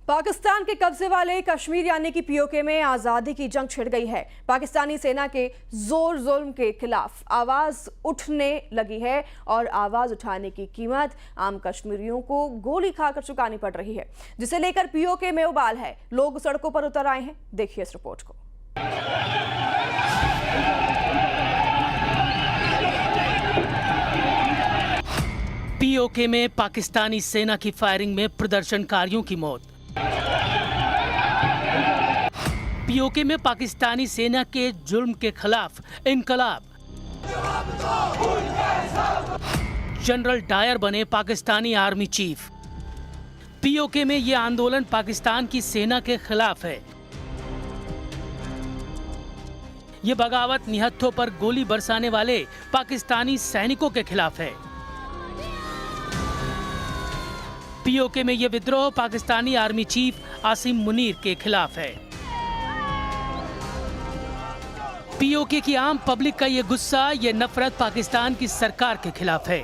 पाकिस्तान के कब्जे वाले कश्मीर यानी कि पीओके में आज़ादी की जंग छिड़ गई है। पाकिस्तानी सेना के जोर जुल्म के खिलाफ आवाज उठने लगी है और आवाज उठाने की कीमत आम कश्मीरियों को गोली खाकर चुकानी पड़ रही है, जिसे लेकर पीओके में उबाल है। लोग सड़कों पर उतर आए हैं। देखिए इस रिपोर्ट को। पीओके में पाकिस्तानी सेना की फायरिंग में प्रदर्शनकारियों की मौत। पीओके में पाकिस्तानी सेना के जुल्म के खिलाफ इनकलाब। जनरल डायर बने पाकिस्तानी आर्मी चीफ। पीओके में यह आंदोलन पाकिस्तान की सेना के खिलाफ है। यह बगावत निहत्थों पर गोली बरसाने वाले पाकिस्तानी सैनिकों के खिलाफ है। पीओके में यह विद्रोह पाकिस्तानी आर्मी चीफ आसिम मुनीर के खिलाफ है। पीओके की आम पब्लिक का ये गुस्सा, ये नफरत पाकिस्तान की सरकार के खिलाफ है।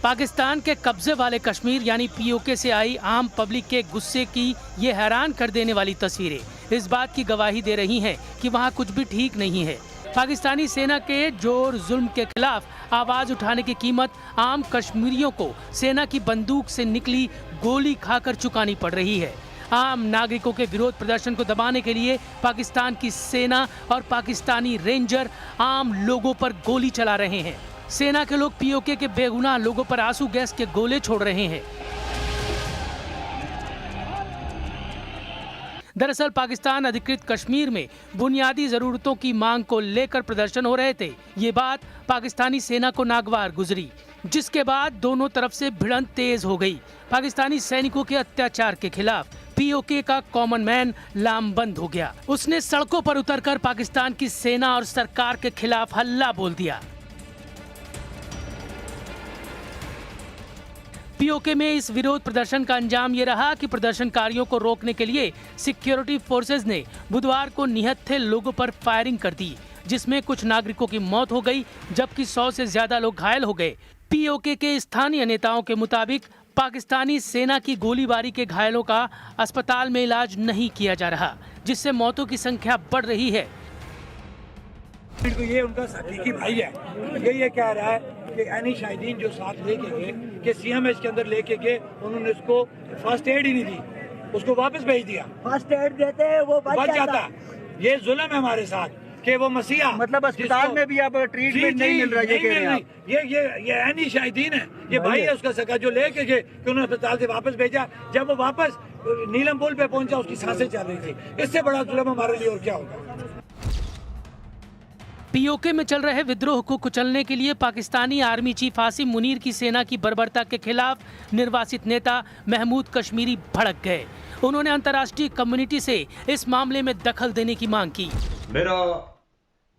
पाकिस्तान के कब्जे वाले कश्मीर यानी पीओके से आई आम पब्लिक के गुस्से की ये हैरान कर देने वाली तस्वीरें इस बात की गवाही दे रही हैं कि वहाँ कुछ भी ठीक नहीं है। पाकिस्तानी सेना के जोर जुल्म के खिलाफ आवाज उठाने की कीमत आम कश्मीरियों को सेना की बंदूक से निकली गोली खाकर चुकानी पड़ रही है। आम नागरिकों के विरोध प्रदर्शन को दबाने के लिए पाकिस्तान की सेना और पाकिस्तानी रेंजर आम लोगों पर गोली चला रहे हैं। सेना के लोग पीओके के बेगुनाह लोगों पर आंसू गैस के गोले छोड़ रहे हैं। दरअसल पाकिस्तान अधिकृत कश्मीर में बुनियादी जरूरतों की मांग को लेकर प्रदर्शन हो रहे थे। ये बात पाकिस्तानी सेना को नागवार गुजरी, जिसके बाद दोनों तरफ से भिड़ंत तेज हो गई। पाकिस्तानी सैनिकों के अत्याचार के खिलाफ पीओके का कॉमन मैन लामबंद हो गया। उसने सड़कों पर उतरकर पाकिस्तान की सेना और सरकार के खिलाफ हल्ला बोल दिया। पीओके में इस विरोध प्रदर्शन का अंजाम ये रहा कि प्रदर्शनकारियों को रोकने के लिए सिक्योरिटी फोर्सेज ने बुधवार को निहत्थे लोगों पर फायरिंग कर दी, जिसमें कुछ नागरिकों की मौत हो गई जबकि 100 से ज्यादा लोग घायल हो गए। पीओके के स्थानीय नेताओं के मुताबिक पाकिस्तानी सेना की गोलीबारी के घायलों का अस्पताल में इलाज नहीं किया जा रहा, जिससे मौतों की संख्या बढ़ रही है। ये उनका हकीकी भाई है। ये कह रहा है कि एनी शाहिदीन जो साथ लेके गए कि सीएमएच के अंदर लेके गए, उन्होंने उसको फर्स्ट एड ही नहीं दी, उसको वापस भेज दिया। फर्स्ट एड देते हैं वो बच जाता। ये जुल्म है हमारे साथ कि वो मसीहा मतलब अस्पताल में भी अब ट्रीटमेंट नहीं मिल रहा है। ये एनी शाहिदीन है, ये भाई है उसका सगा जो लेके गए कि उन्होंने अस्पताल से वापस भेजा। जब वो वापस नीलम पुल पे पहुंचा उसकी सांसें चल रही थी। इससे बड़ा जुल्म हमारे लिए और क्या होगा। पीओके में चल रहे विद्रोह को कुचलने के लिए पाकिस्तानी आर्मी चीफ आसिम मुनीर की सेना की बर्बरता के खिलाफ निर्वासित नेता महमूद कश्मीरी भड़क गए। उन्होंने अंतर्राष्ट्रीय कम्युनिटी से इस मामले में दखल देने की मांग की। मेरा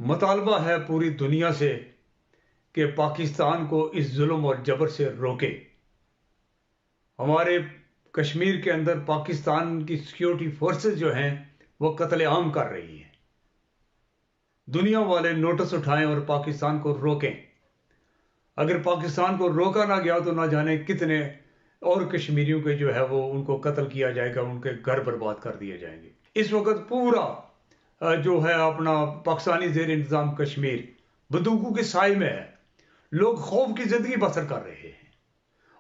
मुतालबा है पूरी दुनिया से कि पाकिस्तान को इस जुल्म और जबर से रोके। हमारे कश्मीर के अंदर पाकिस्तान की सिक्योरिटी फोर्सेस जो हैं वो कत्लेआम कर रही हैं। दुनिया वाले नोटिस उठाएं और पाकिस्तान को रोकें। अगर पाकिस्तान को रोका ना गया तो ना जाने कितने और कश्मीरियों के जो है वो उनको कत्ल किया जाएगा, उनके घर बर्बाद कर दिए जाएंगे। इस वक्त पूरा जो है अपना पाकिस्तानी ज़ेर इंतजाम कश्मीर बंदूकों के साए में है। लोग खौफ की जिंदगी बसर कर रहे हैं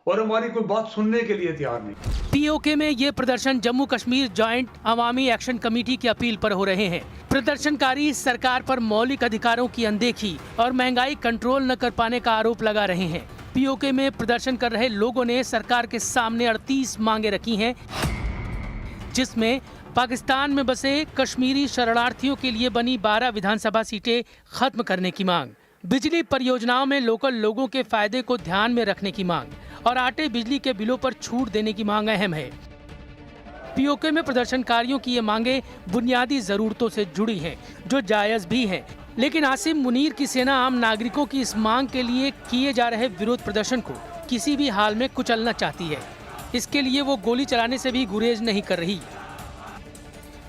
और हमारी कोई बात सुनने के लिए तैयार नहीं। पीओके में ये प्रदर्शन जम्मू कश्मीर जॉइंट अवामी एक्शन कमेटी की अपील पर हो रहे हैं। प्रदर्शनकारी सरकार पर मौलिक अधिकारों की अनदेखी और महंगाई कंट्रोल न कर पाने का आरोप लगा रहे हैं। पीओके में प्रदर्शन कर रहे लोगों ने सरकार के सामने 38 मांगे रखी हैं, जिसमें पाकिस्तान में बसे कश्मीरी शरणार्थियों के लिए बनी 12 विधानसभा सीटें खत्म करने की मांग, बिजली परियोजनाओं में लोकल लोगों के फायदे को ध्यान में रखने की मांग और आटे बिजली के बिलों पर छूट देने की मांग अहम है। पीओके में प्रदर्शनकारियों की ये मांगे बुनियादी जरूरतों से जुड़ी हैं, जो जायज भी हैं। लेकिन आसिम मुनीर की सेना आम नागरिकों की इस मांग के लिए किए जा रहे विरोध प्रदर्शन को किसी भी हाल में कुचलना चाहती है। इसके लिए वो गोली चलाने से भी गुरेज नहीं कर रही।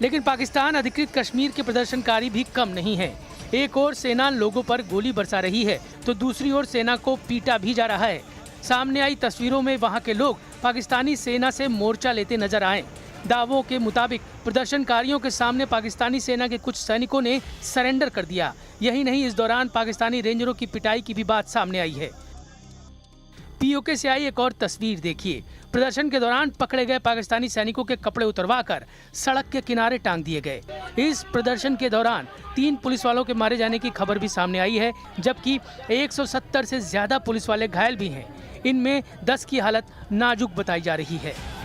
लेकिन पाकिस्तान अधिकृत कश्मीर के प्रदर्शनकारी भी कम नहीं है। एक ओर सेना लोगों पर गोली बरसा रही है तो दूसरी ओर सेना को पीटा भी जा रहा है। सामने आई तस्वीरों में वहां के लोग पाकिस्तानी सेना से मोर्चा लेते नजर आए। दावों के मुताबिक प्रदर्शनकारियों के सामने पाकिस्तानी सेना के कुछ सैनिकों ने सरेंडर कर दिया। यही नहीं, इस दौरान पाकिस्तानी रेंजरों की पिटाई की भी बात सामने आई है। पीओके से आई एक और तस्वीर देखिए। प्रदर्शन के दौरान पकड़े गए पाकिस्तानी सैनिकों के कपड़े उतरवाकर सड़क के किनारे टांग दिए गए। इस प्रदर्शन के दौरान 3 पुलिस वालों के मारे जाने की खबर भी सामने आई है, जबकि 170 से ज्यादा पुलिस वाले घायल भी हैं। इनमें 10 की हालत नाजुक बताई जा रही है।